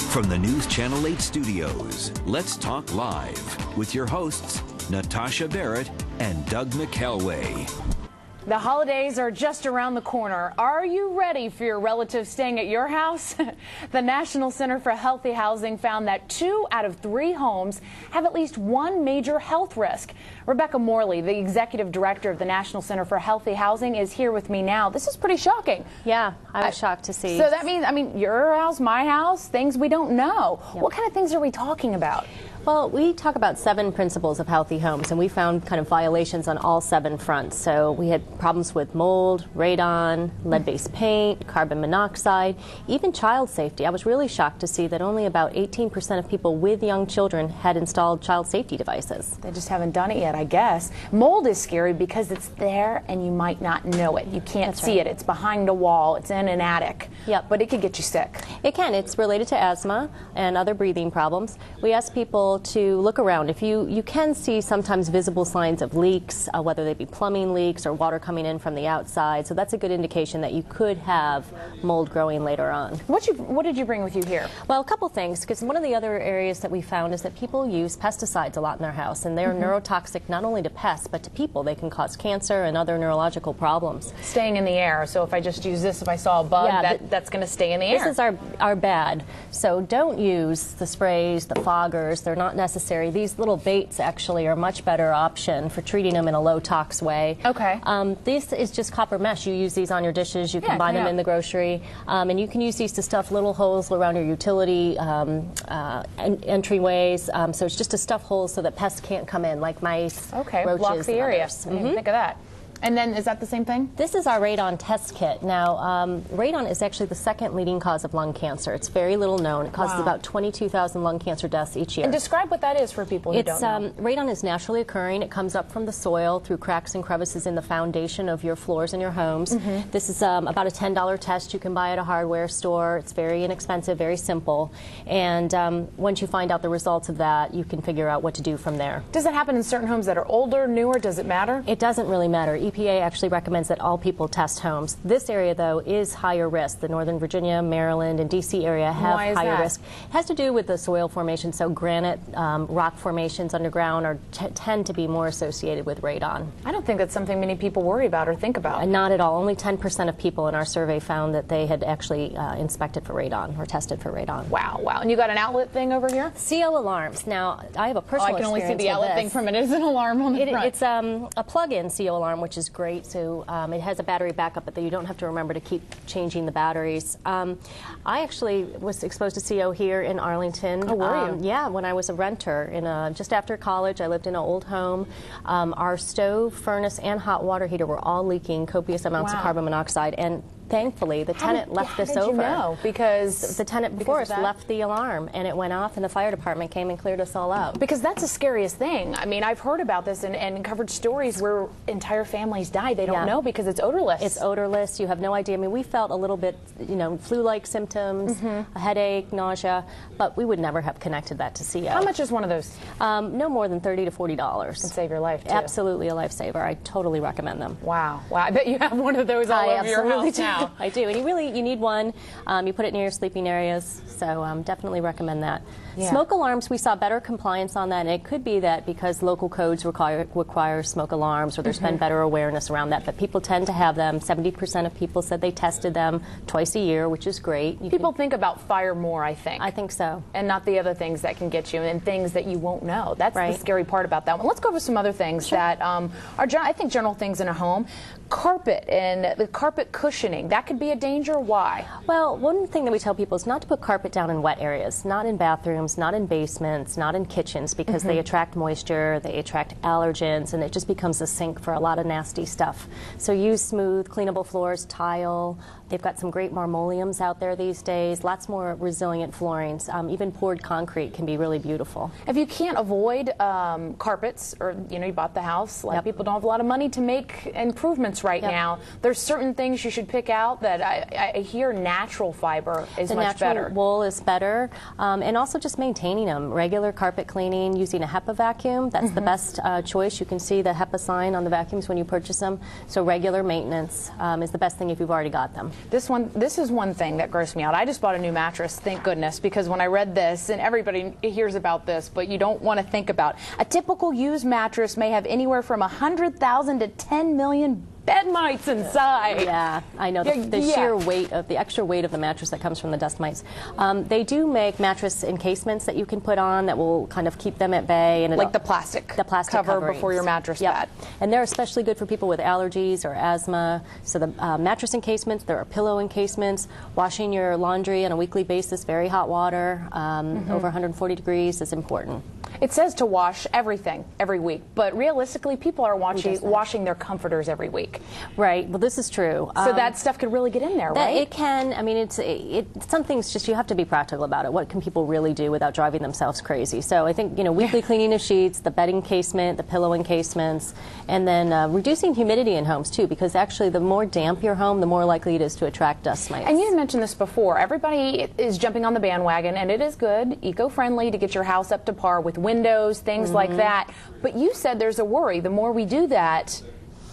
From the News Channel 8 studios, let's talk live with your hosts, Natasha Barrett and Doug McElway. The holidays are just around the corner. Are you ready for your relatives staying at your house? The National Center for Healthy Housing found that 2 out of 3 homes have at least one major health risk. Rebecca Morley, the executive director of the National Center for Healthy Housing, is here with me now. This is pretty shocking. Yeah, I was shocked to see. So that means, your house, my house, things we don't know. Yep. What kind of things are we talking about? Well, we talk about 7 principles of healthy homes, and we found kind of violations on all 7 fronts. So we had problems with mold, radon, lead-based paint, carbon monoxide, even child safety. I was really shocked to see that only about 18% of people with young children had installed child safety devices. They just haven't done it yet, I guess. Mold is scary because it's there and you might not know it. You can't see it. It's behind a wall. It's in an attic. Yep. But it could get you sick. It can. It's related to asthma and other breathing problems. We ask people to look around. If you can see sometimes visible signs of leaks, whether they be plumbing leaks or water coming in from the outside, so that's a good indication that you could have mold growing later on. What did you bring with you here? Well, a couple things, because one of the other areas that we found is that people use pesticides a lot in their house, and they're neurotoxic not only to pests but to people. They can cause cancer and other neurological problems. Staying in the air, so if I just use this, if I saw a bug, that's going to stay in the air. This is our bad. So don't use the sprays, the foggers. They're not necessary. These little baits actually are a much better option for treating them in a low tox way. Okay. This is just copper mesh. You use these on your dishes. You can buy them in the grocery, and you can use these to stuff little holes around your utility entryways. So it's just to stuff holes so that pests can't come in, like mice, roaches, block the area. I didn't think of that. And then, is that the same thing? This is our radon test kit. Now, radon is actually the 2nd leading cause of lung cancer. It's very little known. It causes about 22,000 lung cancer deaths each year. And describe what that is for people who don't know. Radon is naturally occurring. It comes up from the soil through cracks and crevices in the foundation of your floors in your homes. This is about a $10 test you can buy at a hardware store. It's very inexpensive, very simple. And once you find out the results of that, you can figure out what to do from there. Does it happen in certain homes that are older, newer? Does it matter? It doesn't really matter. EPA actually recommends that all people test homes. This area, though, is higher risk. The Northern Virginia, Maryland, and D.C. area have higher risk. It has to do with the soil formation. So granite, rock formations underground tend to be more associated with radon. I don't think that's something many people worry about or think about. Not at all. Only 10% of people in our survey found that they had actually inspected for radon or tested for radon. Wow, wow. And you got an outlet thing over here? CO alarms. Now, I have a personal experience with this. I can only see the outlet thing from it. It's an alarm on the front. It's a plug-in CO alarm, which is great. So it has a battery backup, but you don't have to remember to keep changing the batteries. I actually was exposed to CO here in Arlington. Oh, were you? Yeah, when I was a renter. Just after college, I lived in an old home. Our stove, furnace, and hot water heater were all leaking copious amounts of carbon monoxide. And thankfully, the tenant left this over. How did you know? Because the tenant before us left the alarm, and it went off, and the fire department came and cleared us all out. Because that's the scariest thing. I mean, I've heard about this and covered stories where entire families died. They don't know because it's odorless. It's odorless. You have no idea. I mean, we felt a little bit, flu-like symptoms, a headache, nausea, but we would never have connected that to CO. How much is one of those? No more than $30 to $40. Can save your life, too. Absolutely a lifesaver. I totally recommend them. Wow. Wow. I bet you have one of those all over your house now. I do, and you need one. You put it near your sleeping areas, so definitely recommend that. Yeah. Smoke alarms, we saw better compliance on that, and it could be that because local codes require smoke alarms, or there's been better awareness around that, but people tend to have them. 70% of people said they tested them twice a year, which is great. People think about fire more, I think. I think so. And not the other things that can get you, and things that you won't know. That's the scary part about that one. Let's go over some other things that are, I think, general things in a home. Carpet and the carpet cushioning, that could be a danger. Why? Well, one thing that we tell people is not to put carpet down in wet areas, not in bathrooms, not in basements, not in kitchens, because they attract moisture, they attract allergens, and it just becomes a sink for a lot of nasty stuff. So use smooth, cleanable floors, tile. They've got some great marmoleums out there these days, lots more resilient floorings. Even poured concrete can be really beautiful. If you can't avoid carpets, or you bought the house, a lot of people don't have a lot of money to make improvements right now, there's certain things you should pick out out that I hear natural fiber is much better. The natural wool is better, and also just maintaining them. Regular carpet cleaning, using a HEPA vacuum, that's the best choice. You can see the HEPA sign on the vacuums when you purchase them. So regular maintenance is the best thing if you've already got them. This is one thing that grossed me out. I just bought a new mattress, thank goodness, because when I read this, and everybody hears about this, but you don't want to think about, a typical used mattress may have anywhere from 100,000 to 10 million bed mites inside. Yeah, I know. The sheer weight of the extra weight of the mattress that comes from the dust mites. They do make mattress encasements that you can put on that will kind of keep them at bay. And like the plastic cover coverings before your mattress pad. And they're especially good for people with allergies or asthma. So the mattress encasements, there are pillow encasements, washing your laundry on a weekly basis, very hot water, over 140 degrees is important. It says to wash everything every week, but realistically, people are washing their comforters every week. Right. Well, this is true. So that stuff could really get in there, right? It can. I mean, some things just you have to be practical about it. What can people really do without driving themselves crazy? So I think, weekly cleaning of sheets, the bedding encasement, the pillow encasements, and then reducing humidity in homes too, because actually the more damp your home, the more likely it is to attract dust mites. And you had mentioned this before. Everybody is jumping on the bandwagon, and it is good, eco-friendly to get your house up to par with windows, things like that. But you said there's a worry. The more we do that,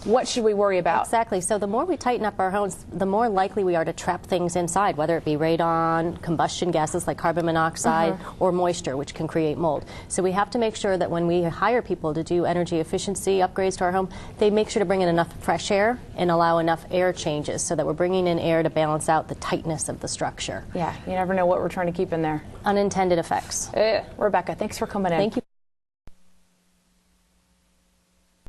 what should we worry about? Exactly. So the more we tighten up our homes, the more likely we are to trap things inside, whether it be radon, combustion gases like carbon monoxide, or moisture, which can create mold. So we have to make sure that when we hire people to do energy efficiency upgrades to our home, they make sure to bring in enough fresh air and allow enough air changes so that we're bringing in air to balance out the tightness of the structure. Yeah, you never know what we're trying to keep in there. Unintended effects. Rebecca, thanks for coming in. Thank you.